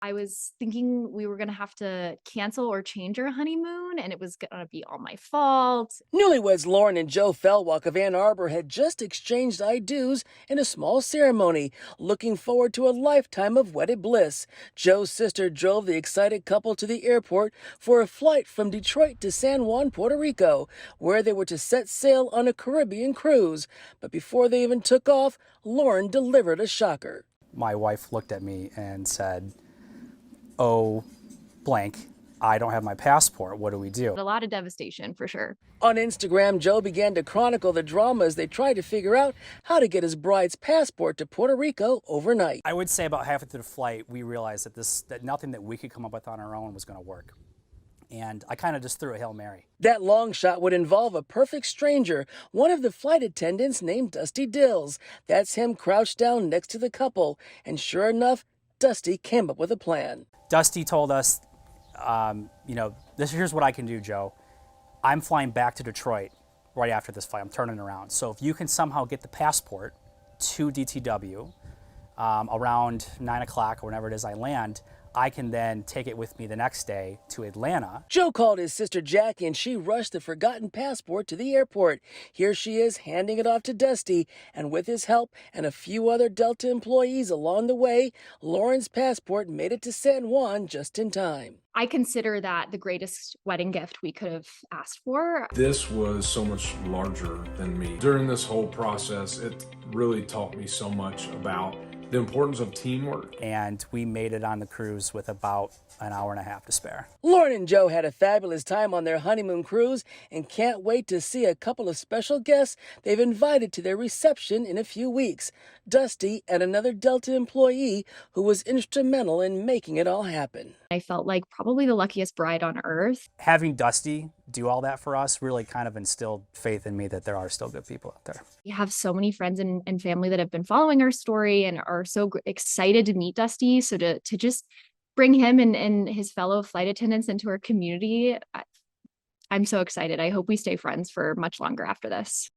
I was thinking we were going to have to cancel or change our honeymoon, and it was going to be all my fault. Newlyweds Lauren and Joe Fellwalk of Ann Arbor had just exchanged I do's in a small ceremony, looking forward to a lifetime of wedded bliss. Joe's sister drove the excited couple to the airport for a flight from Detroit to San Juan, Puerto Rico, where they were to set sail on a Caribbean cruise. But before they even took off, Lauren delivered a shocker. My wife looked at me and said, "Oh, blank, I don't have my passport. What do we do?" A lot of devastation for sure. On Instagram, Joe began to chronicle the drama as they tried to figure out how to get his bride's passport to Puerto Rico overnight. I would say about halfway through the flight, we realized that nothing that we could come up with on our own was going to work. And I kind of just threw a Hail Mary. That long shot would involve a perfect stranger, one of the flight attendants named Dusty Dills. That's him crouched down next to the couple. And sure enough, Dusty came up with a plan. Dusty told us, here's what I can do, Joe. I'm flying back to Detroit right after this flight. I'm turning around. So if you can somehow get the passport to DTW around 9 o'clock or whenever it is I land, I can then take it with me the next day to Atlanta. Joe called his sister Jackie and she rushed the forgotten passport to the airport. Here she is handing it off to Dusty, and with his help and a few other Delta employees along the way, Lauren's passport made it to San Juan just in time. I consider that the greatest wedding gift we could have asked for. This was so much larger than me. During this whole process, it really taught me so much about the importance of teamwork. And we made it on the cruise with about an hour and a half to spare. Lauren and Joe had a fabulous time on their honeymoon cruise and can't wait to see a couple of special guests they've invited to their reception in a few weeks. Dusty and another Delta employee who was instrumental in making it all happen. I felt like probably the luckiest bride on earth. Having Dusty do all that for us really kind of instilled faith in me that there are still good people out there. We have so many friends and family that have been following our story and are so excited to meet Dusty. So to just bring him and his fellow flight attendants into our community, I'm so excited. I hope we stay friends for much longer after this.